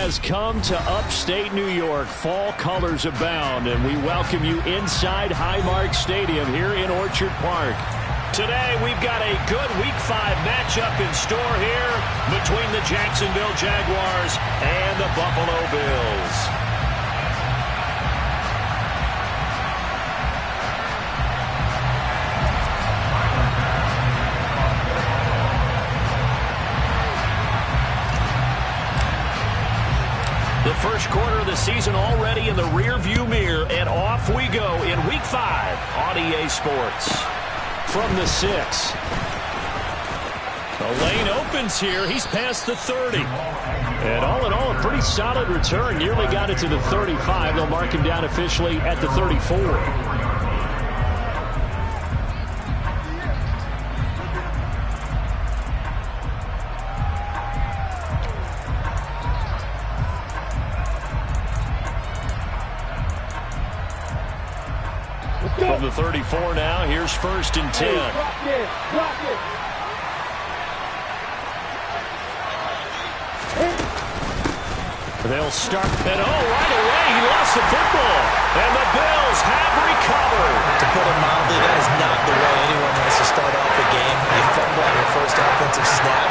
has come to upstate New York. Fall colors abound, and we welcome you inside Highmark Stadium here in Orchard Park. Today, we've got a good Week 5 matchup in store here between the Jacksonville Jaguars and the Buffalo Bills. The first quarter of the season already in the rearview mirror, and off we go in Week 5 on EA Sports. From the 6. The lane opens here. He's past the 30. And all in all, a pretty solid return. Nearly got it to the 35. They'll mark him down officially at the 34. From the 34 now, here's 1st and 10. They'll start, and right away, he lost the football. And the Bills have recovered. To put it mildly, that is not the way anyone wants to start off the game. You fumble on your first offensive snap.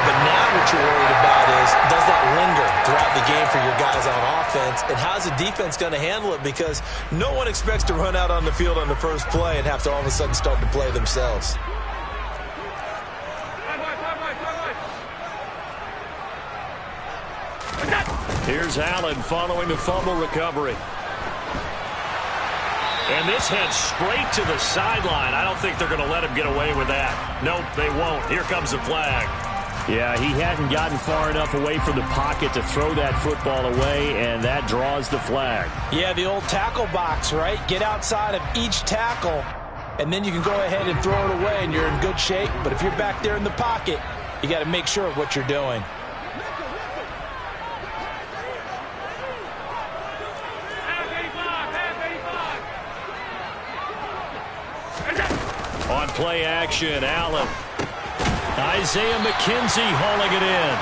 But now what you're worried about is, does that linger throughout the game for your guys on offense? And how's the defense going to handle it? Because no one expects to run out on the field on the first play and have to all of a sudden start to play themselves. Here's Allen following the fumble recovery. And this heads straight to the sideline. I don't think they're going to let him get away with that. Nope, they won't. Here comes the flag. Yeah, he hadn't gotten far enough away from the pocket to throw that football away, and that draws the flag. Yeah, the old tackle box, right? Get outside of each tackle, and then you can go ahead and throw it away, and you're in good shape. But if you're back there in the pocket, you got to make sure of what you're doing. On play action, Allen. Isaiah McKenzie hauling it in.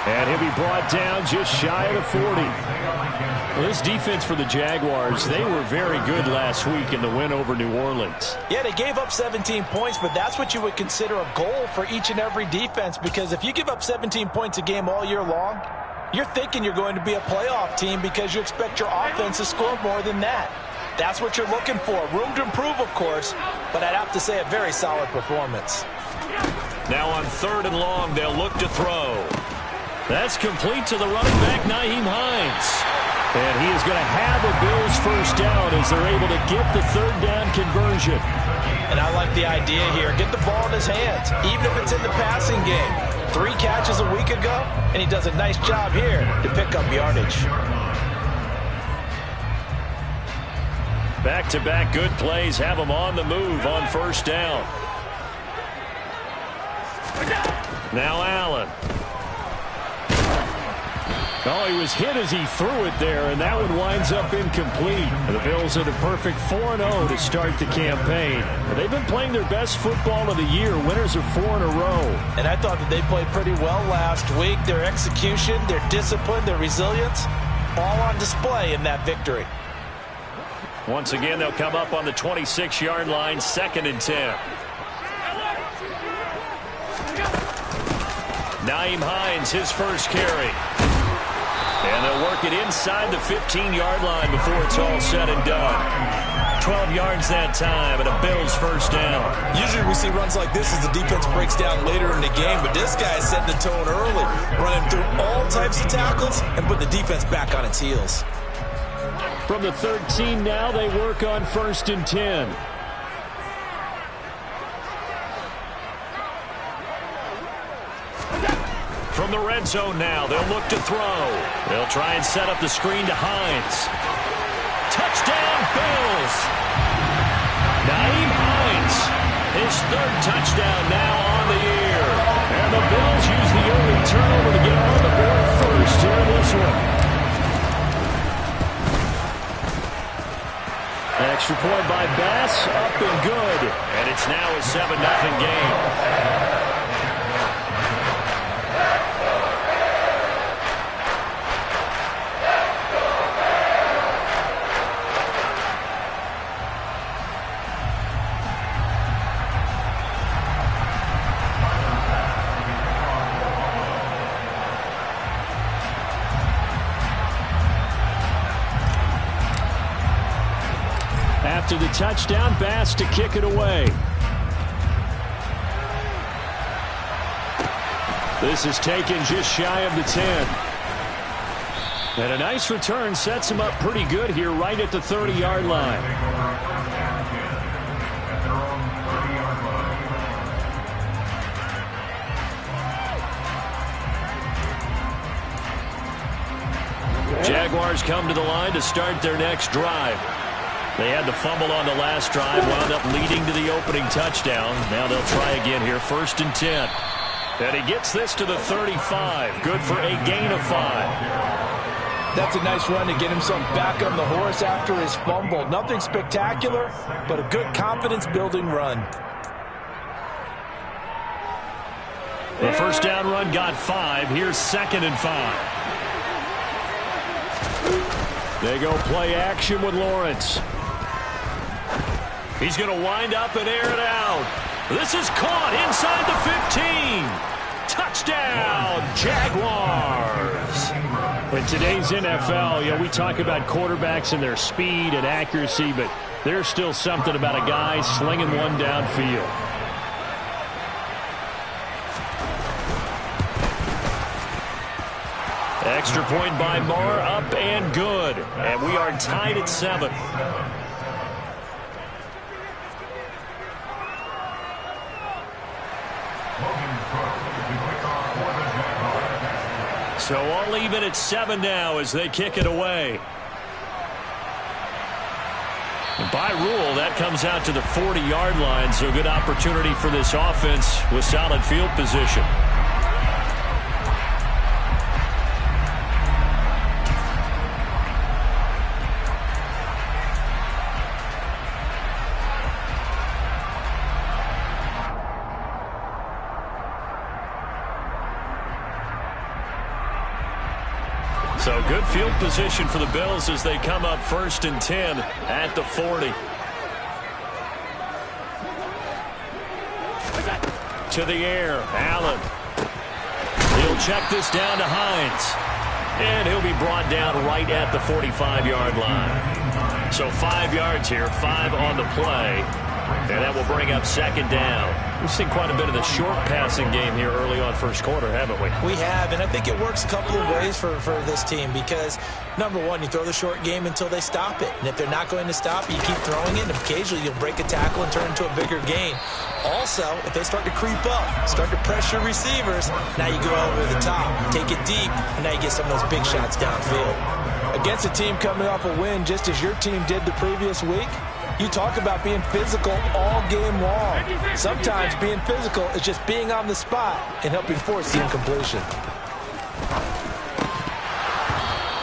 And he'll be brought down just shy of the 40. Well, this defense for the Jaguars, they were very good last week in the win over New Orleans. Yeah, they gave up 17 points, but that's what you would consider a goal for each and every defense, because if you give up 17 points a game all year long, you're thinking you're going to be a playoff team because you expect your offense to score more than that. That's what you're looking for. Room to improve, of course, but I'd have to say a very solid performance. Now on 3rd and long, they'll look to throw. That's complete to the running back, Nyheim Hines. And he is going to have a Bills first down as they're able to get the 3rd down conversion. And I like the idea here. Get the ball in his hands, even if it's in the passing game. 3 catches a week ago, and he does a nice job here to pick up yardage. Back-to-back good plays have him on the move on 1st down. Now Allen. Oh, he was hit as he threw it there, and that one winds up incomplete. The Bills are the perfect 4-0 to start the campaign. They've been playing their best football of the year. Winners are 4 in a row. And I thought that they played pretty well last week. Their execution, their discipline, their resilience, all on display in that victory. Once again, they'll come up on the 26-yard line, 2nd and 10. Nyheim Hines, his first carry. And they'll work it inside the 15-yard line before it's all said and done. 12 yards that time, and a Bills first down. Usually we see runs like this as the defense breaks down later in the game, but this guy is setting the tone early, running through all types of tackles and put the defense back on its heels. From the 13 now, they work on 1st and 10. From the red zone now, they'll look to throw. They'll try and set up the screen to Hines. Touchdown, Bills! Nyheim Hines, his 3rd touchdown now on the year. And the Bills use the early turnover to get on the board first here in this one. Extra point by Bass, up and good. And it's now a 7-0 game. After the touchdown, Bass to kick it away. This is taken just shy of the 10. And a nice return sets him up pretty good here right at the 30-yard line. Jaguars come to the line to start their next drive. They had the fumble on the last drive, wound up leading to the opening touchdown. Now they'll try again here, 1st and 10. And he gets this to the 35. Good for a gain of 5. That's a nice run to get himself back on the horse after his fumble. Nothing spectacular, but a good confidence-building run. The first down run got 5. Here's 2nd and 5. They go play action with Lawrence. He's going to wind up and air it out. This is caught inside the 15. Touchdown, Jaguars. In today's NFL, we talk about quarterbacks and their speed and accuracy, but there's still something about a guy slinging one downfield. Extra point by Marr, up and good. And we are tied at 7. So all even at 7 now as they kick it away. And by rule, that comes out to the 40-yard line, so good opportunity for this offense with solid field position. So good field position for the Bills as they come up 1st and 10 at the 40. To the air, Allen. He'll check this down to Hines. And he'll be brought down right at the 45-yard line. So 5 yards here, 5 on the play. And that will bring up 2nd down. We've seen quite a bit of the short passing game here early on first quarter, haven't we? We have, and I think it works a couple of ways for this team because, number one, you throw the short game until they stop it. And if they're not going to stop it, you keep throwing it, and occasionally you'll break a tackle and turn into a bigger gain. Also, if they start to creep up, start to pressure receivers, now you go over the top, take it deep, and now you get some of those big shots downfield. Against a team coming off a win, just as your team did the previous week, you talk about being physical all game long. Sometimes being physical is just being on the spot and helping force the incompletion.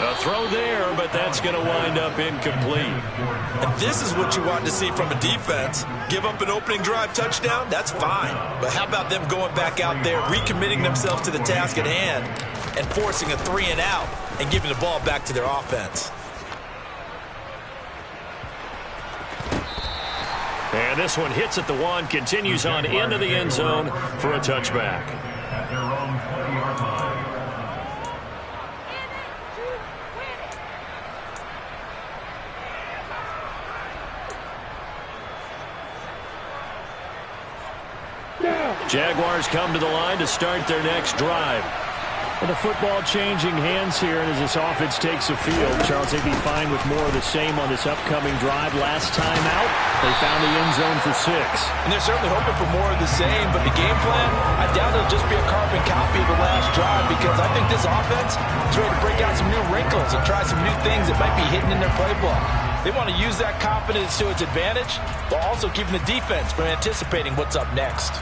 A throw there, but that's going to wind up incomplete. And this is what you want to see from a defense. Give up an opening drive touchdown, that's fine. But how about them going back out there, recommitting themselves to the task at hand, and forcing a 3 and out and giving the ball back to their offense. And this one hits at the 1, continues on into the end zone for a touchback. Jaguars come to the line to start their next drive. And the football changing hands here, and as this offense takes the field, Charles, they'd be fine with more of the same on this upcoming drive. Last time out, they found the end zone for 6. And they're certainly hoping for more of the same, but the game plan, I doubt it'll just be a carbon copy of the last drive because I think this offense is ready to break out some new wrinkles and try some new things that might be hidden in their playbook. They want to use that confidence to its advantage, while also keeping the defense from anticipating what's up next.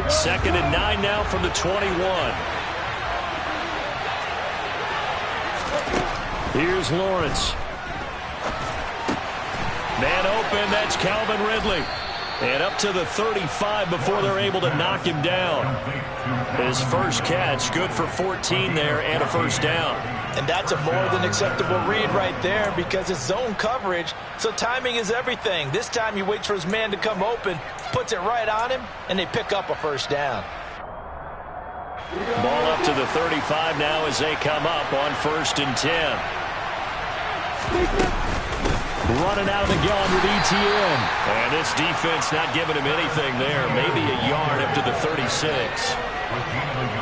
2nd and 9 now from the 21. Here's Lawrence. Man open, that's Calvin Ridley. And up to the 35 before they're able to knock him down. His first catch, good for 14 there and a first down. And that's a more than acceptable read right there because it's zone coverage, so timing is everything. This time he waits for his man to come open, puts it right on him, and they pick up a first down. Ball up to the 35 now as they come up on 1st and 10. Running out of the gun with ETN. And this defense not giving him anything there. Maybe a yard up to the 36.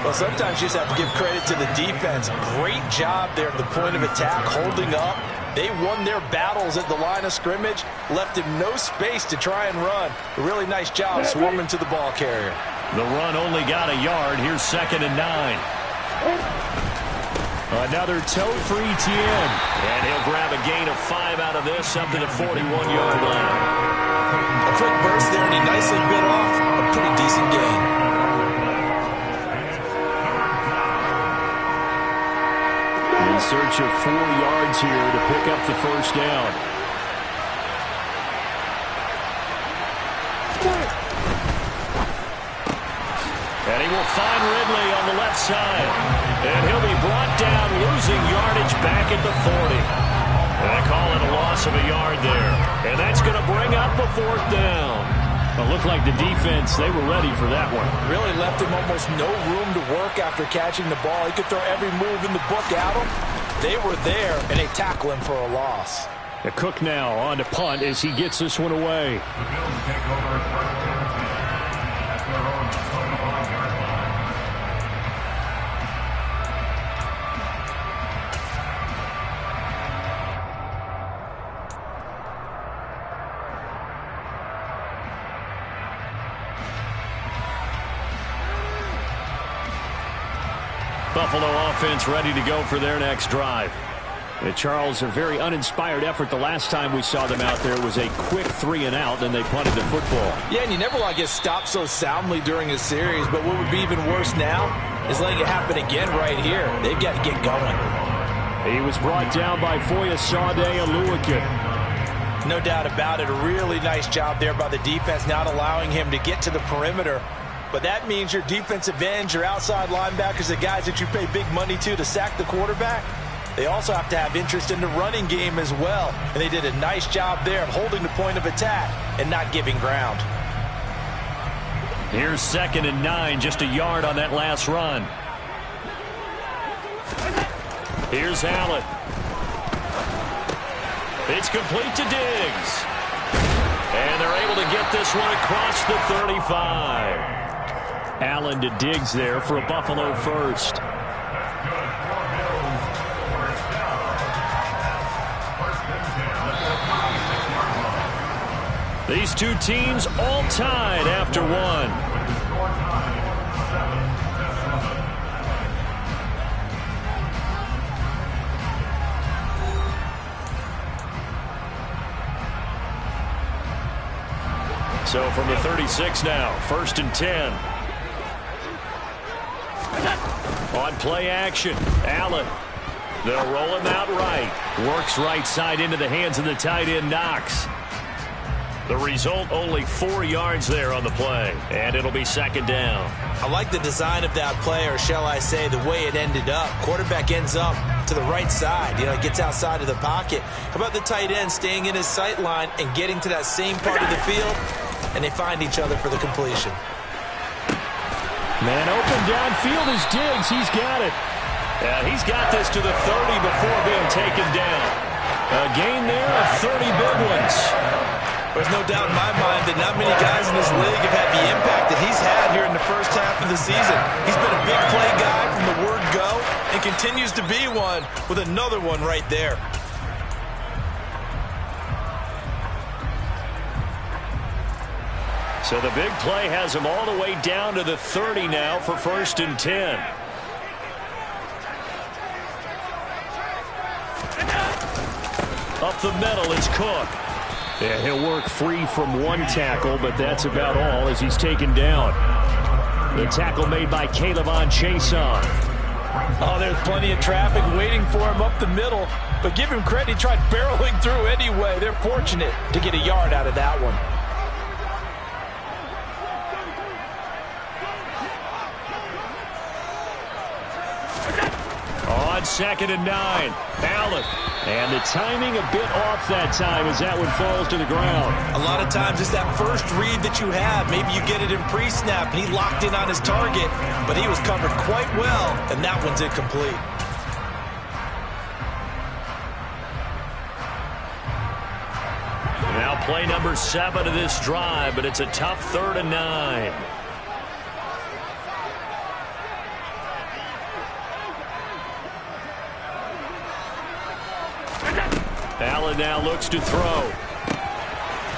Well, sometimes you just have to give credit to the defense. Great job there at the point of attack, holding up. They won their battles at the line of scrimmage, left him no space to try and run. A really nice job swarming to the ball carrier. The run only got a yard. Here's 2nd and 9. Another toe for ETN. And he'll grab a gain of 5 out of this up to the 41-yard line. A quick burst there, and he nicely bit off a pretty decent gain. In search of 4 yards here to pick up the 1st down. And he will find Ridley on the left side. And he'll be brought down, losing yardage back at the 40. And they call it a loss of a yard there. And that's going to bring up a 4th down. It looked like the defense, they were ready for that one. Really left him almost no room to work after catching the ball. He could throw every move in the book at him. They were there, and they tackle him for a loss. The Cook now on to punt as he gets this one away. Buffalo offense ready to go for their next drive. Charles, a very uninspired effort the last time we saw them out there. Was a quick 3-and-out, then they punted the football. Yeah, and you never want to get stopped so soundly during a series, but what would be even worse now is letting it happen again right here. They've got to get going. He was brought down by Foya Sade Aluakin. No doubt about it. A really nice job there by the defense, not allowing him to get to the perimeter. But that means your defensive ends, your outside linebackers, the guys that you pay big money to sack the quarterback, they also have to have interest in the running game as well. And they did a nice job there of holding the point of attack and not giving ground. Here's 2nd and 9, just a yard on that last run. Here's Allen. It's complete to Diggs. And they're able to get this one across the 35. Allen to Diggs there for a Buffalo first. These two teams all tied after one. So from the 36 now, 1st and 10. On play action, Allen. They'll roll him out right. Works right side into the hands of the tight end, Knox. The result, only 4 yards there on the play. And it'll be 2nd down. I like the design of that play, or shall I say the way it ended up. Quarterback ends up to the right side. You know, gets outside of the pocket. How about the tight end staying in his sight line and getting to that same part of the field? And they find each other for the completion. Man open downfield is Diggs. He's got it. He's got this to the 30 before being taken down. A gain there of 30 big ones. There's no doubt in my mind that not many guys in this league have had the impact that he's had here in the first half of the season. He's been a big play guy from the word go and continues to be one with another one right there. So the big play has him all the way down to the 30 now for 1st and 10. Up the middle, it's Cook. Yeah, he'll work free from one tackle, but that's about all as he's taken down. The tackle made by Calebon Chason. Oh, there's plenty of traffic waiting for him up the middle, but give him credit, he tried barreling through anyway. They're fortunate to get a yard out of that one. 2nd and 9. Allen. And the timing a bit off that time as that one falls to the ground. A lot of times it's that first read that you have. Maybe you get it in pre-snap, and he locked in on his target, but he was covered quite well, and that one's incomplete. Now play number 7 of this drive, but it's a tough 3rd and 9. Allen now looks to throw.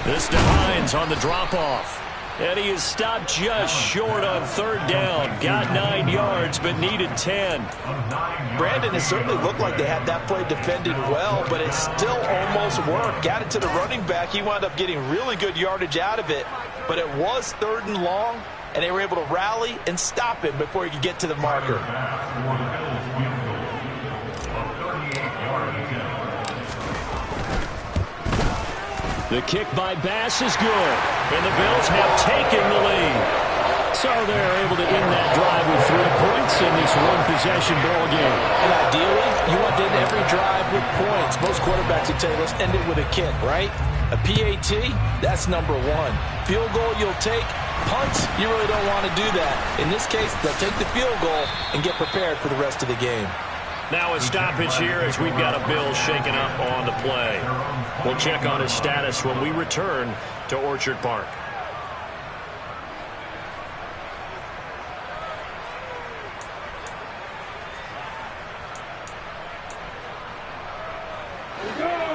This to Hines on the drop-off. And he is stopped just short on 3rd down. Got 9 yards, but needed 10. Brandon, it certainly looked like they had that play defended well, but it still almost worked. Got it to the running back. He wound up getting really good yardage out of it, but it was 3rd and long, and they were able to rally and stop him before he could get to the marker. The kick by Bass is good, and the Bills have taken the lead. So they're able to end that drive with 3 points in this one-possession ball game. And ideally, you want to end every drive with points. Most quarterbacks would tell you, let's end it with a kick, right? A PAT, that's number 1. Field goal you'll take. Punts, you really don't want to do that. In this case, they'll take the field goal and get prepared for the rest of the game. Now a stoppage here as we've got a Bills shaken up on the play. We'll check on his status when we return to Orchard Park.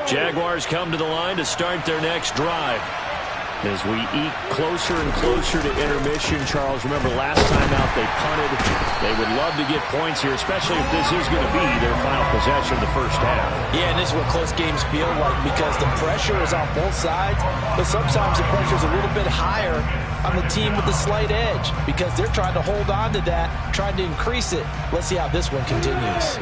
Jaguars come to the line to start their next drive. As we eke closer and closer to intermission, Charles, remember last time out they punted. They would love to get points here, especially if this is going to be their final possession of the first half. Yeah, and this is what close games feel like because the pressure is on both sides, but sometimes the pressure is a little bit higher on the team with the slight edge because they're trying to hold on to that, trying to increase it. Let's see how this one continues.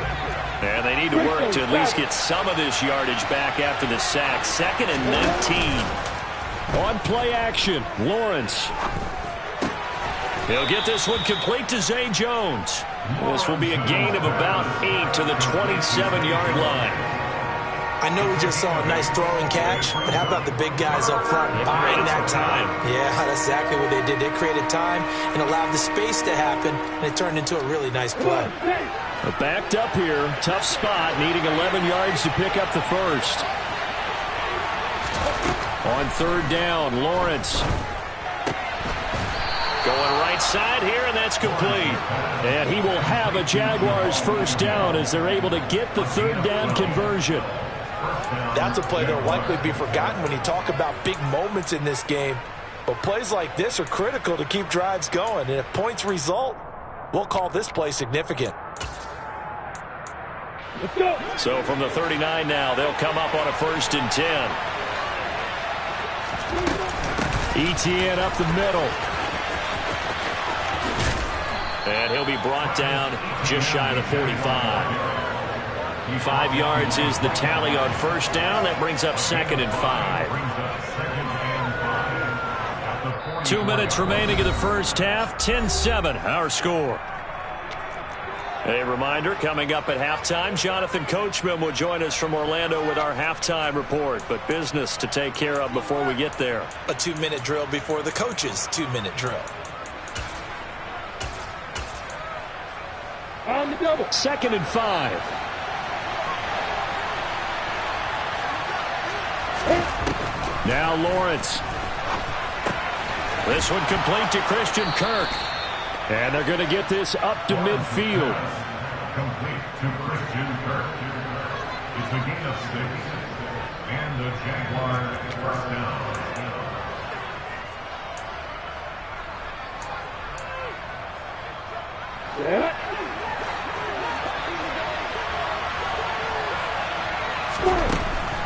And they need to work to at least get some of this yardage back after the sack. 2nd and 19. On play action, Lawrence. He'll get this one complete to Zay Jones. This will be a gain of about 8 to the 27-yard line. I know we just saw a nice throwing catch, but how about the big guys up front buying that time? Yeah, that's exactly what they did. They created time and allowed the space to happen, and it turned into a really nice play. Backed up here, tough spot, needing 11 yards to pick up the first. On 3rd down, Lawrence. Going right side here, and that's complete. And he will have a Jaguars first down as they're able to get the 3rd down conversion. That's a play that will likely be forgotten when you talk about big moments in this game. But plays like this are critical to keep drives going. And if points result, we'll call this play significant. Let's go. So from the 39 now, they'll come up on a 1st and 10. ETN up the middle. And he'll be brought down just shy of the 45. 5 yards is the tally on 1st down. That brings up 2nd and 5. 2 minutes remaining in the first half. 10-7 our score. A reminder, coming up at halftime, Jonathan Coachman will join us from Orlando with our halftime report. But business to take care of before we get there. A 2-minute drill before the coach's 2-minute drill. On the double. 2nd and 5. Now Lawrence. This one complete to Christian Kirk. And they're going to get this up to midfield. Complete to Christian Kirk. It's a gain of 6. And the Jaguars first down.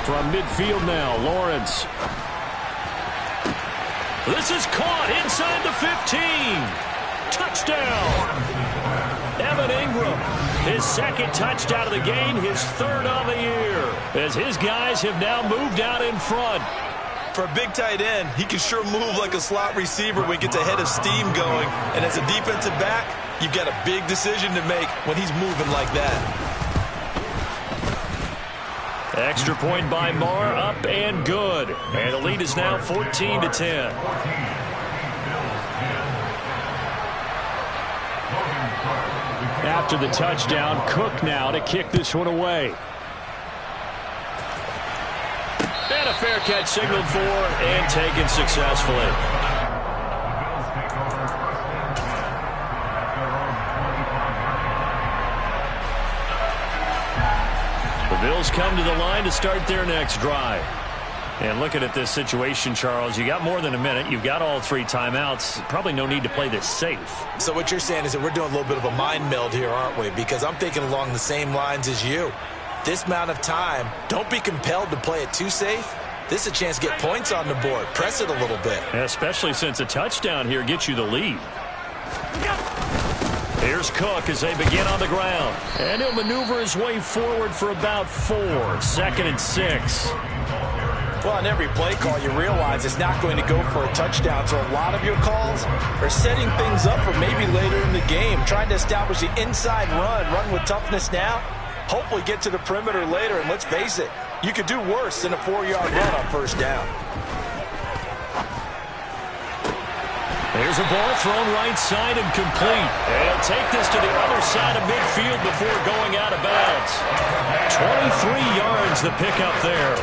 From midfield now, Lawrence. This is caught inside the 15. Touchdown. Evan Ingram, his 2nd touchdown of the game, his 3rd on the year, as his guys have now moved out in front. For a big tight end, he can sure move like a slot receiver when he gets a head of steam going. And as a defensive back, you've got a big decision to make when he's moving like that. Extra point by Marr, up and good. And the lead is now 14-10. After the touchdown, Cook now to kick this one away. And a fair catch signaled for and taken successfully. The Bills come to the line to start their next drive. And looking at this situation, Charles, you got more than a minute. You've got all 3 timeouts. Probably no need to play this safe. So what you're saying is that we're doing a little bit of a mind meld here, aren't we? Because I'm thinking along the same lines as you. This amount of time, don't be compelled to play it too safe. This is a chance to get points on the board. Press it a little bit. Especially since a touchdown here gets you the lead. Here's Cook as they begin on the ground. And he'll maneuver his way forward for about 4. 2nd and 6. Well, on every play call, you realize it's not going to go for a touchdown. So a lot of your calls are setting things up for maybe later in the game, trying to establish the inside run with toughness now, hopefully get to the perimeter later. And let's face it, you could do worse than a 4-yard run on first down. There's a ball thrown right side and complete. And he'll take this to the other side of midfield before going out of bounds. 23 yards the pickup there.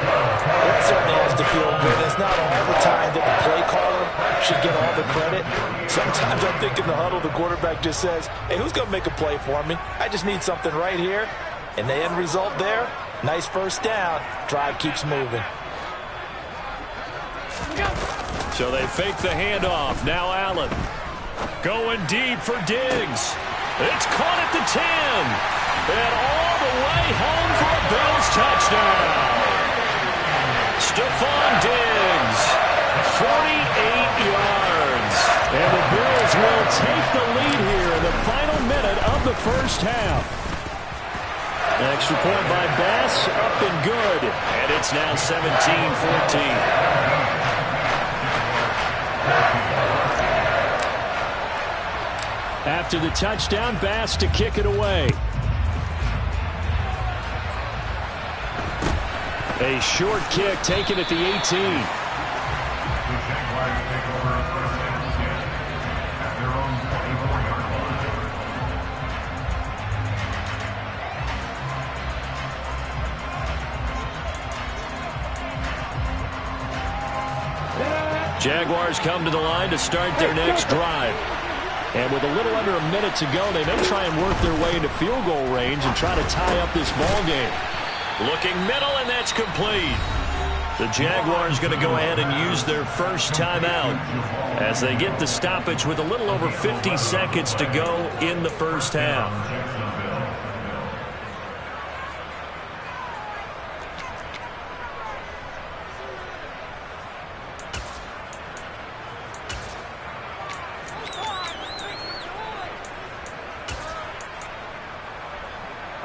That certainly has to feel good. It's not all the time that the play caller should get all the credit. Sometimes I think in the huddle, the quarterback just says, hey, who's going to make a play for me? I just need something right here. And the end result there, nice first down. Drive keeps moving. So they fake the handoff. Now Allen going deep for Diggs. It's caught at the 10. And all the way home for a Bills touchdown. Stephon Diggs, 48 yards. And the Bills will take the lead here in the final minute of the first half. Extra point by Bass, up and good. And it's now 17-14. After the touchdown, Bass to kick it away. A short kick taken at the 18. The Jaguars take over first and 10 at their own 24-yard line. Jaguars come to the line to start their next drive. And with a little under a minute to go, they may try and work their way into field goal range and try to tie up this ball game. Looking middle, and that's complete. The Jaguars going to go ahead and use their first timeout as they get the stoppage with a little over 50 seconds to go in the first half.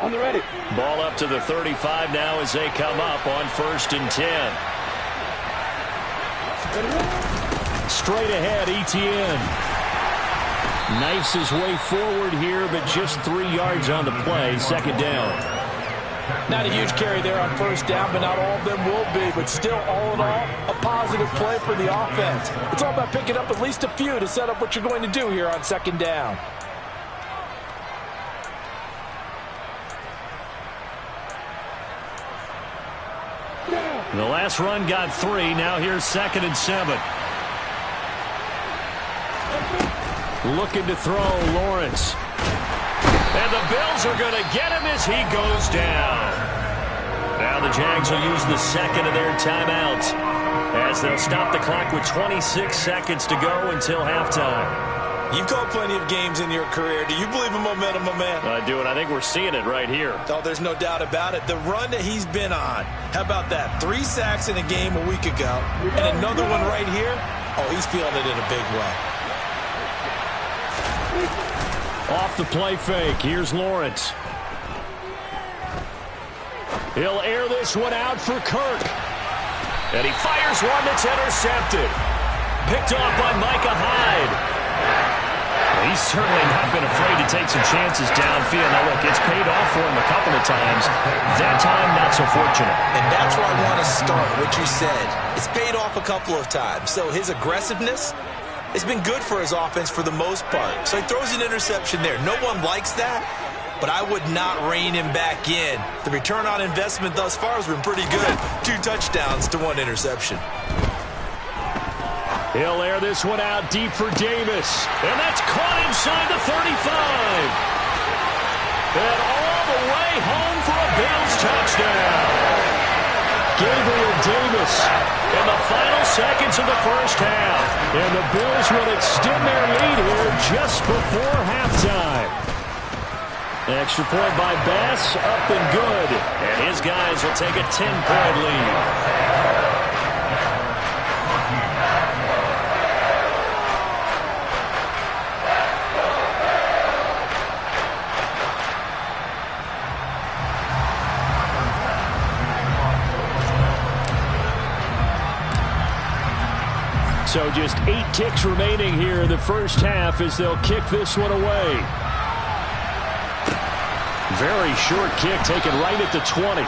On the ready. Ball up to the 35 now as they come up on 1st and 10. Straight ahead, Etienne. Knifes his way forward here, but just 3 yards on the play. 2nd down. Not a huge carry there on first down, but not all of them will be. But still, all in all, a positive play for the offense. It's all about picking up at least a few to set up what you're going to do here on 2nd down. The last run got 3. Now here's 2nd and 7. Looking to throw, Lawrence. And the Bills are going to get him as he goes down. Now the Jags will use the 2nd of their timeouts as they'll stop the clock with 26 seconds to go until halftime. You've called plenty of games in your career. Do you believe in momentum, my man? I do, and I think we're seeing it right here. Oh, there's no doubt about it. The run that he's been on. How about that? 3 sacks in a game a week ago, and another one right here. Oh, he's feeling it in a big way. Off the play fake. Here's Lawrence. He'll air this one out for Kirk. And he fires one that's intercepted. Picked off by Micah Hyde. He's He's certainly not been afraid to take some chances downfield. Now, look, it's paid off for him a couple of times. That time, not so fortunate. And that's where I want to start, what you said. It's paid off a couple of times. So his aggressiveness has been good for his offense for the most part. So he throws an interception there. No one likes that, but I would not rein him back in. The return on investment thus far has been pretty good. 2 touchdowns to 1 interception. He'll air this one out deep for Davis. And that's caught inside the 35. And all the way home for a Bills touchdown. Gabriel Davis in the final seconds of the first half. And the Bills will extend their lead here just before halftime. Extra point by Bass, up and good. And his guys will take a 10-point lead. So just 8 ticks remaining here in the first half as they'll kick this one away. Very short kick taken right at the 20.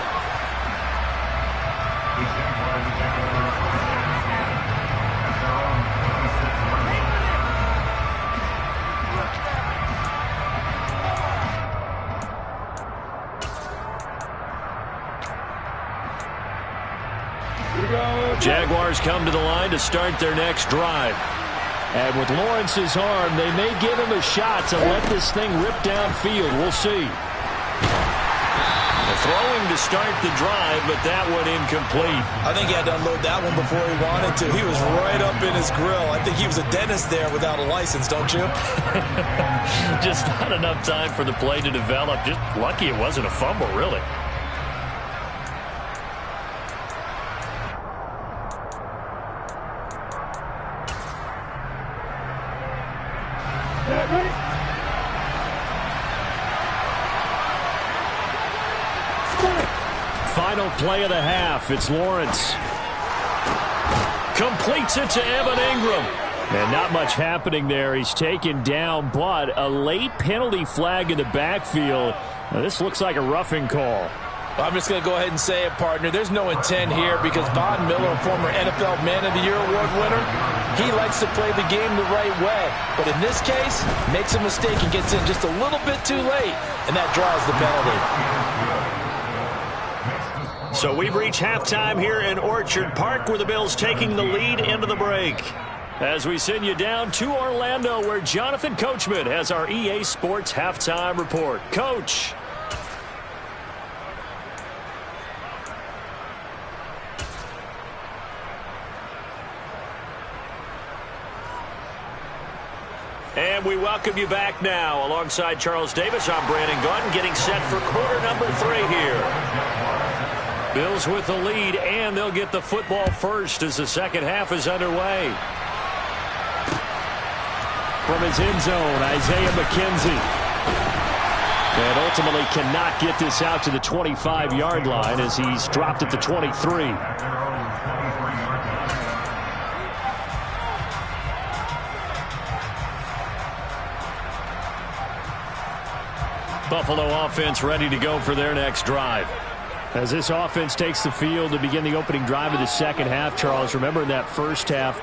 Jaguars come to the line to start their next drive. And with Lawrence's arm, they may give him a shot to let this thing rip downfield. We'll see. Throwing to start the drive, but that one incomplete. I think he had to unload that one before he wanted to. He was right up in his grill. I think he was a dentist there without a license, don't you? Just not enough time for the play to develop. Just lucky it wasn't a fumble, really. Final play of the half. It's Lawrence. Completes it to Evan Ingram. And not much happening there. He's taken down, but a late penalty flag in the backfield. Now, this looks like a roughing call. I'm just going to go ahead and say it, partner. There's no intent here because Von Miller, former NFL Man of the Year award winner, he likes to play the game the right way. But in this case, makes a mistake and gets in just a little bit too late, and that draws the penalty. So we've reached halftime here in Orchard Park, where the Bills taking the lead into the break. As we send you down to Orlando, where Jonathan Coachman has our EA Sports halftime report. Coach. And we welcome you back now. Alongside Charles Davis, I'm Brandon Gunn, getting set for quarter number 3 here. Bills with the lead, and they'll get the football first as the second half is underway. From his end zone, Isaiah McKenzie. And ultimately cannot get this out to the 25-yard line as he's dropped at the 23. Buffalo offense ready to go for their next drive. As this offense takes the field to begin the opening drive of the second half, Charles, remember in that first half,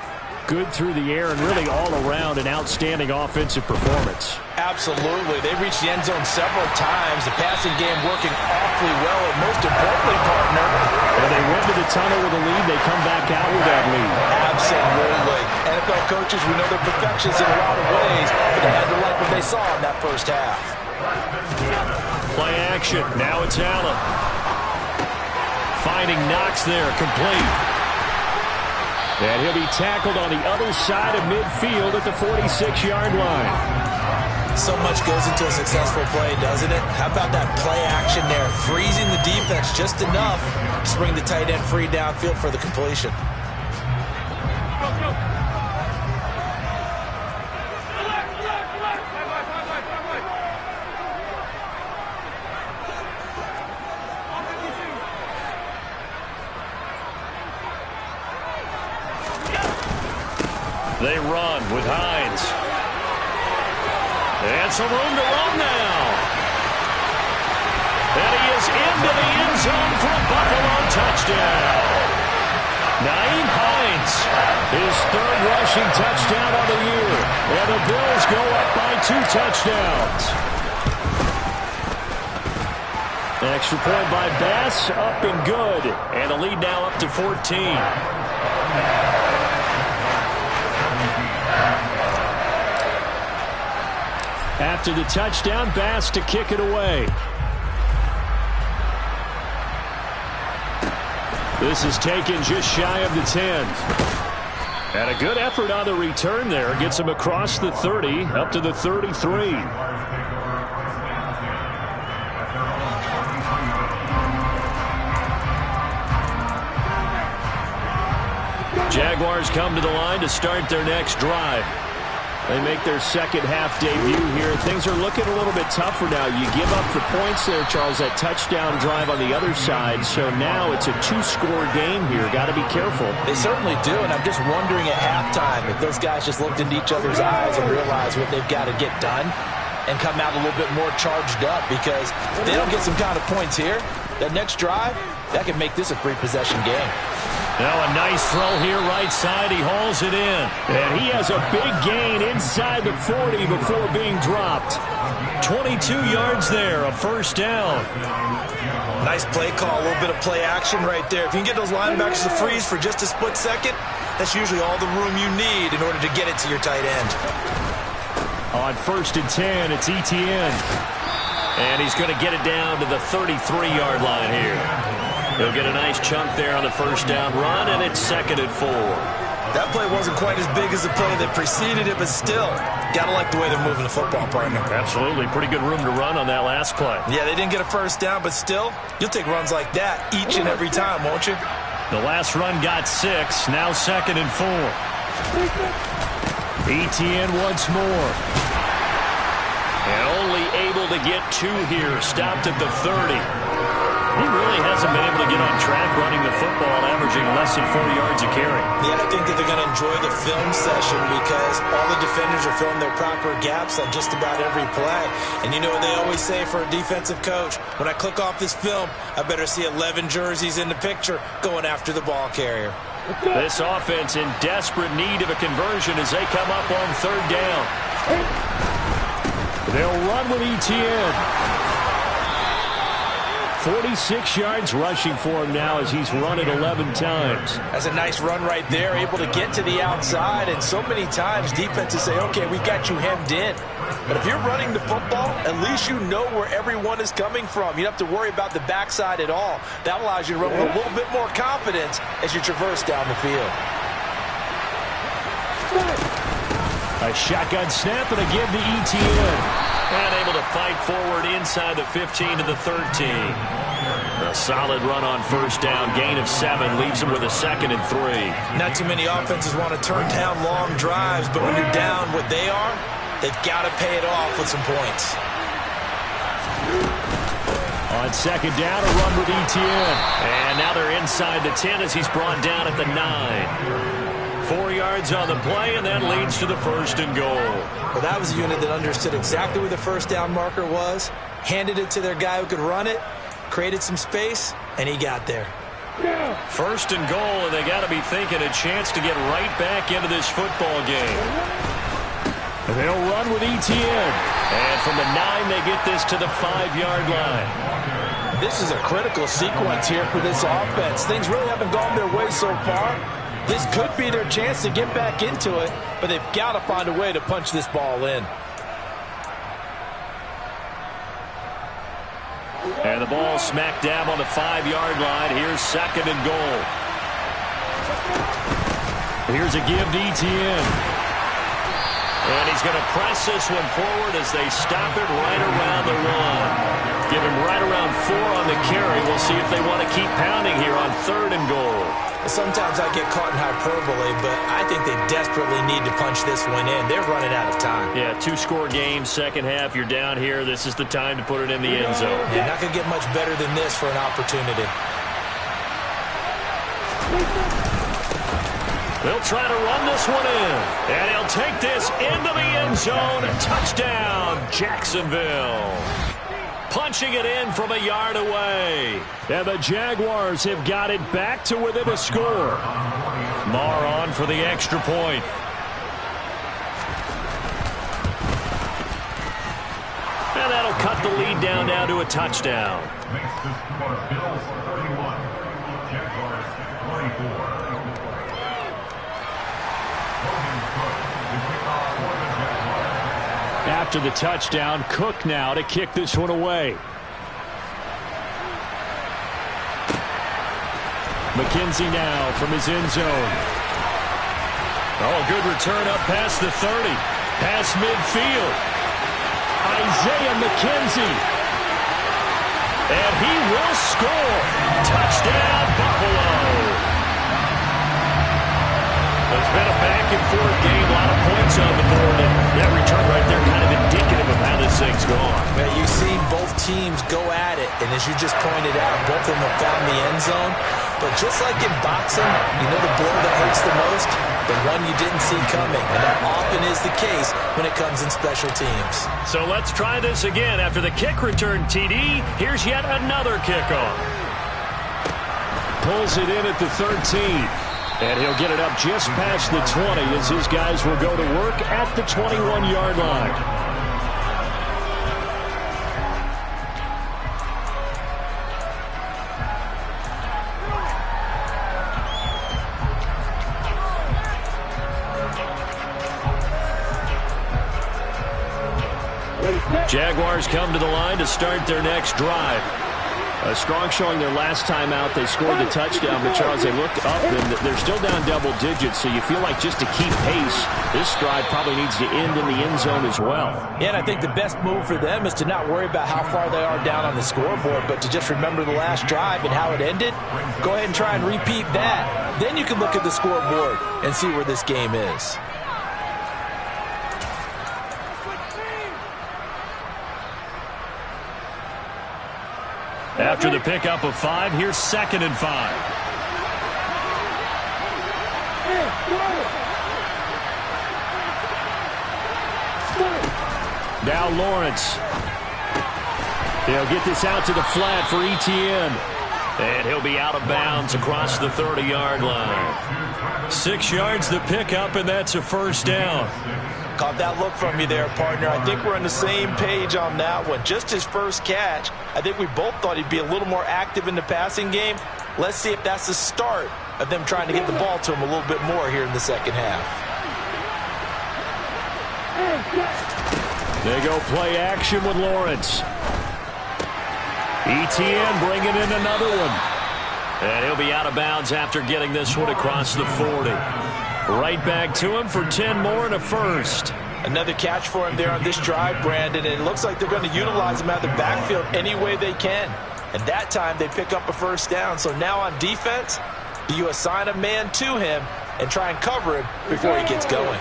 good through the air and really all around an outstanding offensive performance. Absolutely. They reached the end zone several times. The passing game working awfully well, and most importantly, partner, when they went to the tunnel with a lead, they come back out with that lead. Absolutely. NFL coaches, we know they're perfectionists in a lot of ways, but they had to like what they saw in that first half. Play action. Now it's Allen. Finding Knox there, complete. And he'll be tackled on the other side of midfield at the 46-yard line. So much goes into a successful play, doesn't it? How about that play action there? Freezing the defense just enough to bring the tight end free downfield for the completion. They run with Hines. Got some room to run now. And he is into the end zone for a Buffalo touchdown. Nyheim Hines, his third rushing touchdown of the year. And the Bills go up by 2 touchdowns. Extra point by Bass, up and good. And the lead now up to 14. After the touchdown, Bass to kick it away. This is taken just shy of the 10. And a good effort on the return there. Gets him across the 30, up to the 33. Jaguars come to the line to start their next drive. They make their second half debut here. Things are looking a little bit tougher now. You give up the points there, Charles, that touchdown drive on the other side. So now it's a 2-score game here. Got to be careful. They certainly do, and I'm just wondering at halftime if those guys just looked into each other's eyes and realized what they've got to get done and come out a little bit more charged up, because if they don't get some kind of points here, that next drive, that could make this a free possession game. Now a nice throw here right side. He hauls it in. And he has a big gain inside the 40 before being dropped. 22 yards there, a first down. Nice play call, a little bit of play action right there. If you can get those linebackers to freeze for just a split second, that's usually all the room you need in order to get it to your tight end. On 1st and 10, it's Etienne. And he's going to get it down to the 33-yard line here. He'll get a nice chunk there on the first down run, and it's 2nd and 4. That play wasn't quite as big as the play that preceded it, but still, gotta like the way they're moving the football, partner. Absolutely. Pretty good room to run on that last play. Yeah, they didn't get a first down, but still, you'll take runs like that each and every time, won't you? The last run got 6. Now 2nd and 4. Etienne once more. And only able to get 2 here. Stopped at the 30. He really hasn't been able to get on track running the football, averaging less than 4 yards a carry. Yeah, I think that they're going to enjoy the film session because all the defenders are filling their proper gaps on just about every play. And you know what they always say for a defensive coach? When I click off this film, I better see 11 jerseys in the picture going after the ball carrier. This offense in desperate need of a conversion as they come up on 3rd down. They'll run with Etienne. 46 yards rushing for him now as he's run it 11 times. That's a nice run right there, able to get to the outside. And so many times defenses say, okay, we got you hemmed in. But if you're running the football, at least you know where everyone is coming from. You don't have to worry about the backside at all. That allows you to run with a little bit more confidence as you traverse down the field. A shotgun snap and a give to Etienne. And able to fight forward inside the 15 to the 13. A solid run on first down. Gain of 7 leaves him with a 2nd and 3. Not too many offenses want to turn down long drives, but when you're down what they are, they've got to pay it off with some points. On 2nd down, a run with Etienne. And now they're inside the 10 as he's brought down at the 9. 4 yards on the play, and that leads to the 1st and goal. Well, that was a unit that understood exactly where the first down marker was, handed it to their guy who could run it, created some space, and he got there. 1st and goal, and they got to be thinking a chance to get right back into this football game. They'll run with Etienne. And from the 9, they get this to the 5-yard line. This is a critical sequence here for this offense. Things really haven't gone their way so far. This could be their chance to get back into it, but they've got to find a way to punch this ball in. And the ball smack dab on the 5-yard line. Here's 2nd and goal. Here's a give to Etienne. And he's going to press this one forward as they stop it right around the 1. Give him right around 4 on the carry. We'll see if they want to keep pounding here on 3rd and goal. Sometimes I get caught in hyperbole, but I think they desperately need to punch this one in. They're running out of time. Yeah, 2-score game, second half. You're down here. This is the time to put it in the end zone. Yeah, not going to get much better than this for an opportunity. They'll try to run this one in. And he'll take this into the end zone. Touchdown, Jacksonville. Punching it in from a yard away. And the Jaguars have got it back to within a score. Marr on for the extra point. And that'll cut the lead down now to a touchdown. Makes the score Bills 31, Jaguars 24. After the touchdown, Cook now to kick this one away. McKenzie now from his end zone. Oh, good return up past the 30. Past midfield. Isaiah McKenzie. And he will score. Touchdown, Buffalo. It's been a back-and-forth game, a lot of points on the board, and that return right there kind of indicative of how this thing's gone. Man, you've seen both teams go at it, and as you just pointed out, both of them have found the end zone. But just like in boxing, you know the blow that hurts the most? The one you didn't see coming, and that often is the case when it comes in special teams. So let's try this again. After the kick return, TD, here's yet another kickoff. Pulls it in at the 13. And he'll get it up just past the 20 as his guys will go to work at the 21-yard line. Jaguars come to the line to start their next drive. A strong showing their last time out. They scored the touchdown, but Charles, they look up and they're still down double digits, so you feel like just to keep pace, this drive probably needs to end in the end zone as well. Yeah, and I think the best move for them is to not worry about how far they are down on the scoreboard, but to just remember the last drive and how it ended. Go ahead and try and repeat that. Then you can look at the scoreboard and see where this game is. After the pickup of 5, here's 2nd and 5. Now Lawrence. He'll get this out to the flat for ETN. And he'll be out of bounds across the 30-yard line. 6 yards the pickup, and that's a first down. Caught that look from you there, partner. I think we're on the same page on that one. Just his first catch. I think we both thought he'd be a little more active in the passing game. Let's see if that's the start of them trying to get the ball to him a little bit more here in the second half. They go play action with Lawrence. ETN bringing in another one. And he'll be out of bounds after getting this one across the 40. Right back to him for 10 more and a first. Another catch for him there on this drive, Brandon, and it looks like they're going to utilize him out of the backfield any way they can. And that time they pick up a first down. So now on defense, do you assign a man to him and try and cover him before he gets going?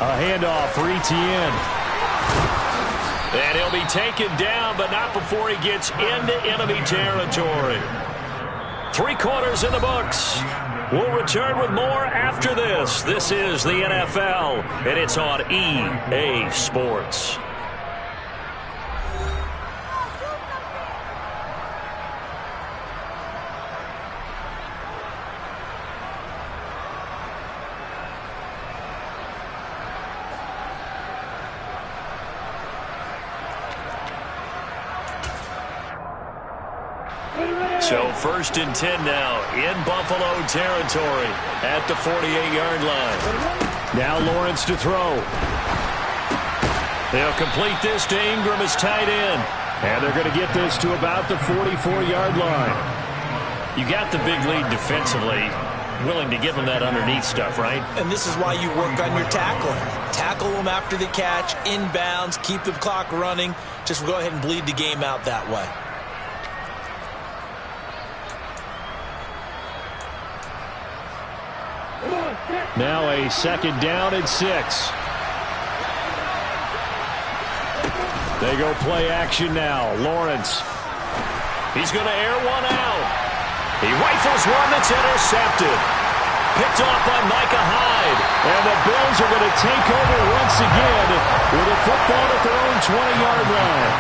A handoff for ETN. And he'll be taken down, but not before he gets into enemy territory. 3 quarters in the books. We'll return with more after this. This is the NFL, and it's on EA Sports. So 1st and 10 now in Buffalo territory at the 48-yard line. Now Lawrence to throw. They'll complete this to Ingram as tight end. And they're going to get this to about the 44-yard line. You got the big lead defensively. Willing to give them that underneath stuff, right? And this is why you work on your tackling. Tackle them after the catch, inbounds, keep the clock running. Just go ahead and bleed the game out that way. Now a 2nd down and 6. They go play action now. Lawrence. He's going to air one out. He rifles one that's intercepted. Picked off by Micah Hyde. And the Bills are going to take over once again with a football at their own 20-yard line.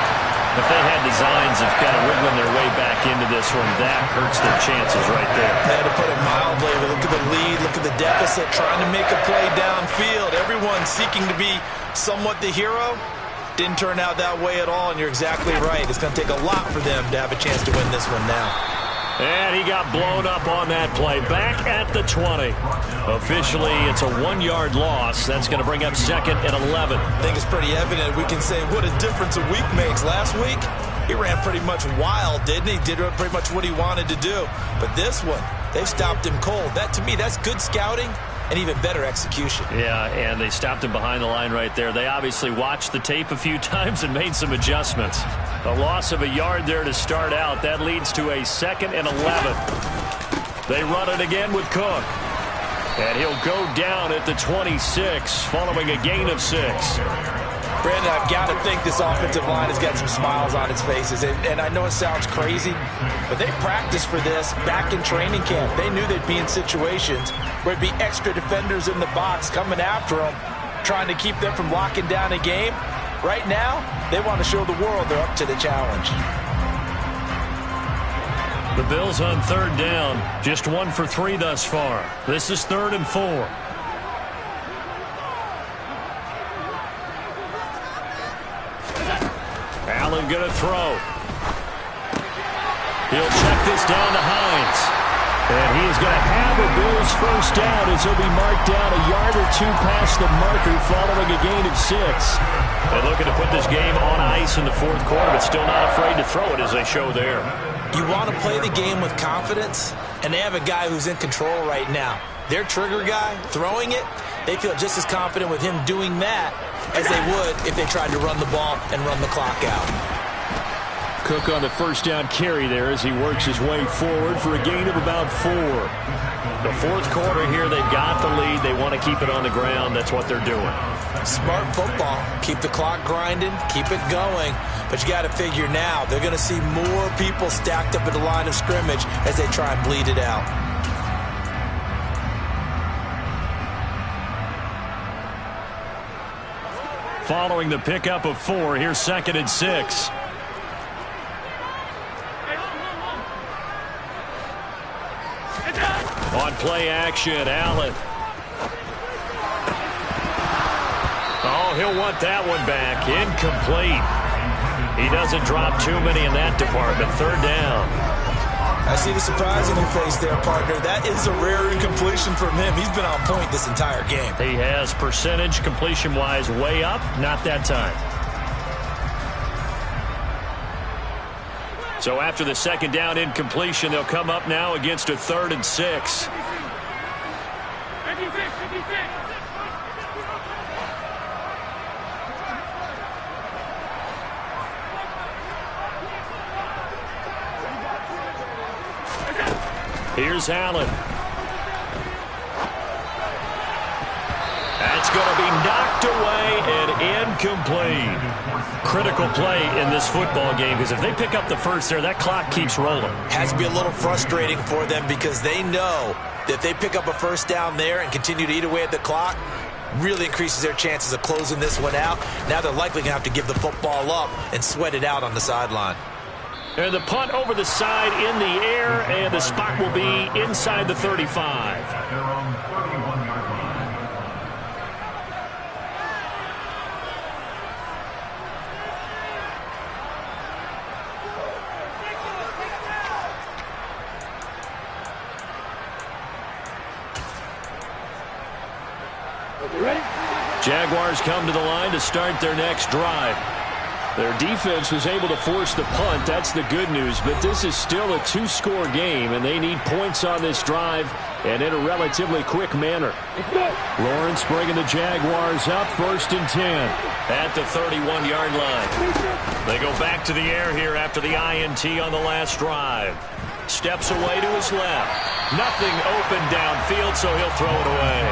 If they had designs of kind of wiggling their way back into this one, that hurts their chances right there. They had to put it mildly. Look at the lead. Look at the deficit. Trying to make a play downfield. Everyone seeking to be somewhat the hero. Didn't turn out that way at all, and you're exactly right. It's going to take a lot for them to have a chance to win this one now. And he got blown up on that play. Back at the 20. Officially, it's a 1-yard loss. That's going to bring up 2nd and 11. I think it's pretty evident. We can say what a difference a week makes. Last week, he ran pretty much wild, didn't he? Did pretty much what he wanted to do. But this one, they've stopped him cold. That, to me, that's good scouting and even better execution. Yeah, and they stopped him behind the line right there. They obviously watched the tape a few times and made some adjustments. A loss of a yard there to start out. That leads to a 2nd and 11. They run it again with Cook. And he'll go down at the 26 following a gain of 6. Brandon, I've got to think this offensive line has got some smiles on its faces. And I know it sounds crazy, but they practiced for this back in training camp. They knew they'd be in situations where there'd be extra defenders in the box coming after them, trying to keep them from locking down a game. Right now, they want to show the world they're up to the challenge. The Bills on 3rd down, just 1 for 3 thus far. This is 3rd and 4. Allen going to throw. He'll check this down to Hines. And he is going to have a Bills first down as he'll be marked down a yard or 2 past the marker following a gain of 6. They're looking to put this game on ice in the 4th quarter, but still not afraid to throw it as they show there. You want to play the game with confidence, and they have a guy who's in control right now. Their trigger guy, throwing it, they feel just as confident with him doing that as they would if they tried to run the ball and run the clock out. Cook on the first down carry there as he works his way forward for a gain of about 4. The 4th quarter here, they've got the lead. They want to keep it on the ground. That's what they're doing. Smart football. Keep the clock grinding. Keep it going. But you got to figure now they're going to see more people stacked up at the line of scrimmage as they try and bleed it out. Following the pickup of 4, here's 2nd and 6. On play action, Allen. Oh, he'll want that one back. Incomplete. He doesn't drop too many in that department. 3rd down. I see the surprise in your face there, partner. That is a rare incompletion from him. He's been on point this entire game. He has percentage completion-wise way up. Not that time. So after the 2nd down incompletion, they'll come up now against a 3rd and 6. Here's Allen. That's going to be knocked away and incomplete. Critical play in this football game because if they pick up the first there, that clock keeps rolling. Has to be a little frustrating for them because they know that if they pick up a first down there and continue to eat away at the clock, really increases their chances of closing this one out. Now they're likely going to have to give the football up and sweat it out on the sideline. And the punt over the side in the air, and the spot will be inside the 35. They're on 31-yard line. Jaguars come to the line to start their next drive. Their defense was able to force the punt. That's the good news. But this is still a 2-score game, and they need points on this drive and in a relatively quick manner. Lawrence bringing the Jaguars up 1st and 10 at the 31-yard line. They go back to the air here after the INT on the last drive. steps away to his left. Nothing open downfield, so he'll throw it away.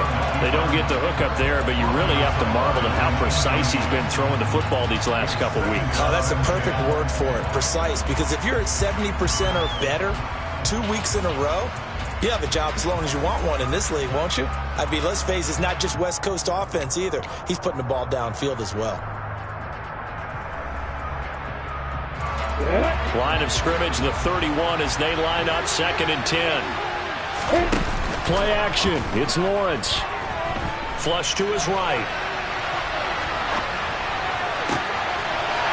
They don't get the hook up there, but you really have to marvel at how precise he's been throwing the football these last couple weeks. Oh, that's a perfect word for it, precise, because if you're at 70% or better 2 weeks in a row, you have a job as long as you want one in this league, won't you? I mean, let's face it, it's not just West Coast offense either. He's putting the ball downfield as well. Line of scrimmage, the 31 as they line up 2nd and 10. Play action. It's Lawrence. Flush to his right.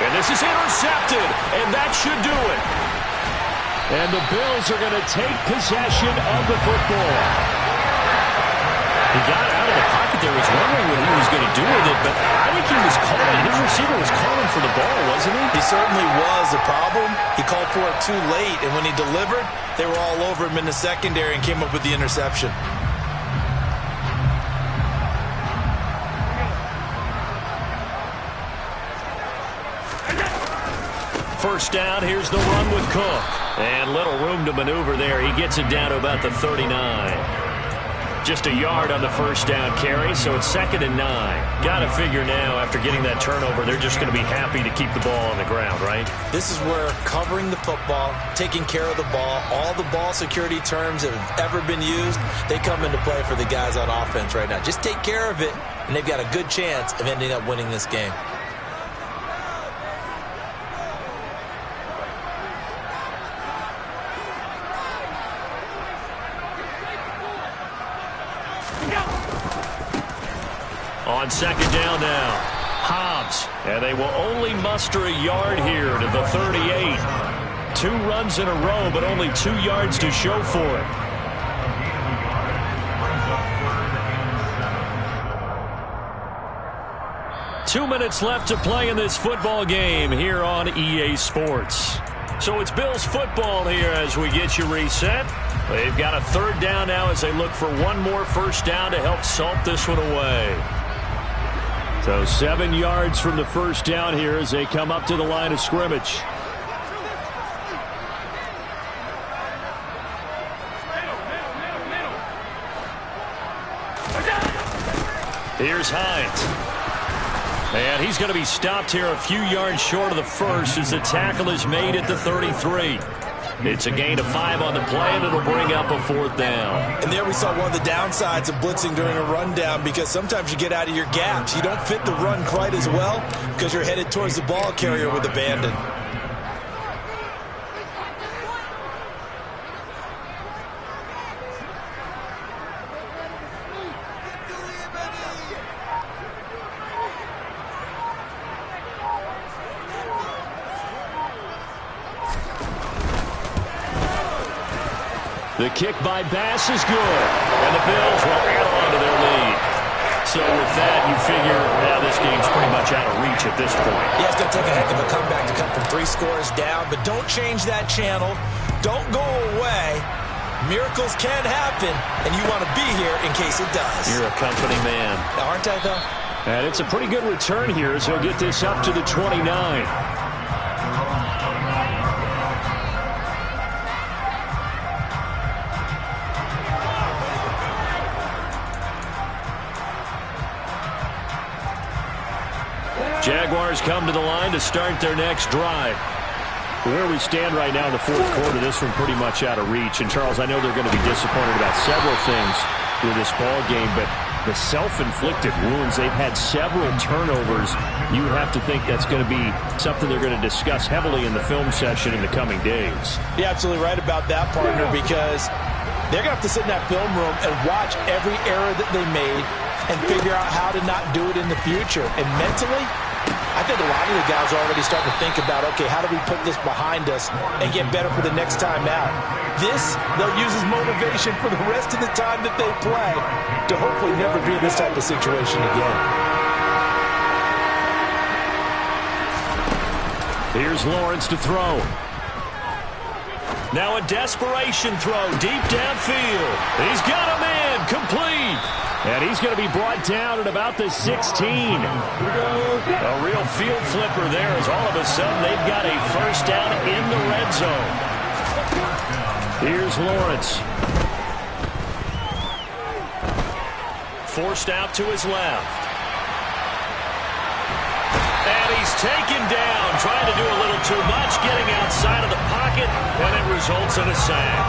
And this is intercepted, and that should do it. And the Bills are going to take possession of the football. He got out of the pocket there. Was wondering what he was going to do with it, but I think he was calling. His receiver was calling for the ball, wasn't he? He certainly was. The problem, he called for it too late, and when he delivered, they were all over him in the secondary and came up with the interception. First down, here's the run with Cook. And little room to maneuver there. He gets it down to about the 39. Just a yard on the first down carry, so it's 2nd and 9. Got to figure now, after getting that turnover, they're just going to be happy to keep the ball on the ground, right? This is where covering the football, taking care of the ball, all the ball security terms that have ever been used, they come into play for the guys on offense right now. Just take care of it, and they've got a good chance of ending up winning this game. On 2nd down now, Hobbs, and they will only muster a yard here to the 38. 2 runs in a row, but only 2 yards to show for it. Two minutes left to play in this football game here on EA Sports. So it's Bills football here as we get you reset. They've got a 3rd down now as they look for one more first down to help salt this one away. So 7 yards from the first down here as they come up to the line of scrimmage. Here's Hines. And he's going to be stopped here a few yards short of the first as the tackle is made at the 33. It's a gain of 5 on the play, and it'll bring up a 4th down. And there we saw one of the downsides of blitzing during a rundown, because sometimes you get out of your gaps. You don't fit the run quite as well because you're headed towards the ball carrier with abandon. The kick by Bass is good, and the Bills will add on to their lead. So with that, you figure now this game's pretty much out of reach at this point. Yeah, it's going to take a heck of a comeback to come from 3 scores down, but don't change that channel. Don't go away. Miracles can happen, and you want to be here in case it does. You're a company man. Aren't I, though? And it's a pretty good return here as he'll get this up to the 29. Jaguars come to the line to start their next drive. Where we stand right now in the 4th quarter, this one pretty much out of reach. And, Charles, I know they're going to be disappointed about several things with this ball game, but the self-inflicted wounds, they've had several turnovers. You have to think that's going to be something they're going to discuss heavily in the film session in the coming days. You're absolutely right about that, partner, because they're going to have to sit in that film room and watch every error that they made and figure out how to not do it in the future. And mentally, I think a lot of the guys are already starting to think about, okay, how do we put this behind us and get better for the next time out? This, they'll use as motivation for the rest of the time that they play to hopefully never be in this type of situation again. Here's Lawrence to throw. Now a desperation throw deep downfield. He's got a man complete. And he's going to be brought down at about the 16. A real field flipper there as all of a sudden they've got a first down in the red zone. Here's Lawrence. Forced out to his left. And he's taken down, trying to do a little too much, getting outside of the pocket, and it results in a sack.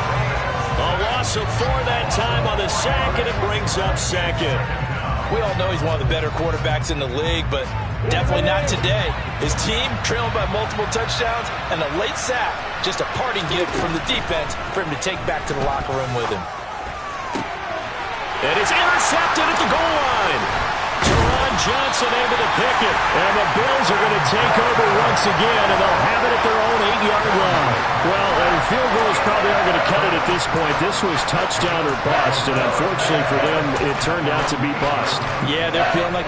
A loss of 4 that time on the sack, and it brings up second. We all know he's one of the better quarterbacks in the league, but definitely not today. His team trailing by multiple touchdowns, and a late sack, just a parting gift from the defense for him to take back to the locker room with him. And it's intercepted at the goal line. Teron Johnson able to pick it. And the Bills are going to take over once again, and they'll have it at their own 8-yard line. Well, field goals probably aren't going to cut it at this point. This was touchdown or bust, and unfortunately for them, it turned out to be bust. Yeah, they're feeling like